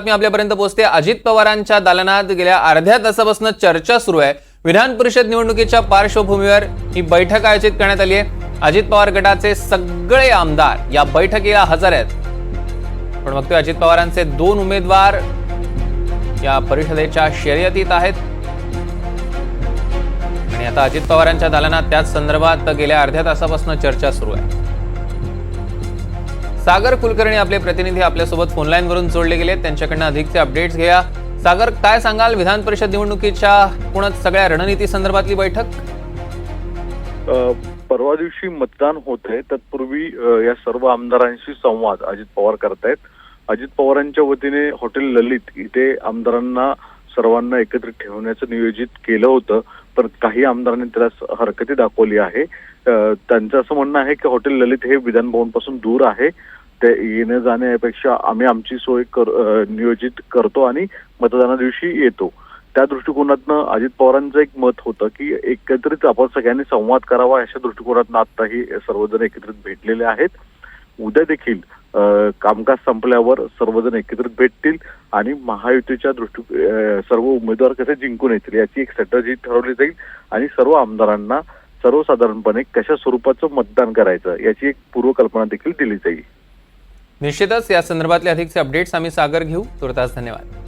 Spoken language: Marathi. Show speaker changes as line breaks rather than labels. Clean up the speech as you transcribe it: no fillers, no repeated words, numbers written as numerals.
बातमी आपल्यापर्यंत पोहोचते। अजित पवारांच्या दालनात गेल्या अर्ध्या तासापासून चर्चा सुरू आहे। विधान परिषद निवडणुकीच्या पार्श्वभूमीवर ही बैठक आयोजित करण्यात आली आहे। अजित पवार गटाचे सगळे आमदार या बैठकीला हजर आहेत। पण बघतोय अजित पवारांचे 2 उमेदवार या परिषदेच्या शर्यतीत आहेत आणि आता अजित पवारांच्या दालनात त्याच संदर्भात गेल्या अर्ध्या तासापासून चर्चा सुरू आहे। सागर कुलकर्णी आपले प्रतिनिधी आपल्यासोबत फोनलाईन वरून जोडले गेले, त्यांच्याकडून अधिकचे अपडेट्स घ्या। सागर, काय सांगाल, विधान परिषद निवडणुकीच्या पुण्यात सगळ्या रणनीती संदर्भातली बैठक?
परवा दिवशी मतदान होते, तत्पूर्वी या सर्व आमदारांशी संवाद अजित पवार करतायत। अजित पवारांच्या वतीने हॉटेल ललित इथे आमदारांना सर्वांना एकत्रित ठेवण्याचं नियोजित केलं होतं, पण काही आमदारांनी त्याला हरकती दाखवली आहे। त्यांचं असं म्हणणं आहे की हॉटेल ललित हे विधान भवन पासून दूर आहे, ते येण्या जाण्यापेक्षा आम्ही आमची सोय नियोजित करतो आणि मतदाना दिवशी येतो। त्या दृष्टिकोनातनं अजित पवारांचं एक मत होतं की एकत्रित आपण सगळ्यांनी संवाद करावा, अशा दृष्टिकोनातनं आताही सर्वजण एकत्रित भेटलेले आहेत। उद्या देखील कामकाज संपल्यावर सर्वजण एकत्रित भेटतील आणि महायुतीच्या सर्व उमेदवार कसे जिंकून येतील याची एक स्ट्रॅटेजी ठरवली जाईल आणि सर्व आमदारांना सर्वसाधारणपणे कशा स्वरूपाचं मतदान करायचं याची एक पूर्वकल्पना देखील दिली जाईल।
निश्चितच या संदर्भातले अधिकचे अपडेट्स आम्ही सागर घेऊ। तुर्तास धन्यवाद।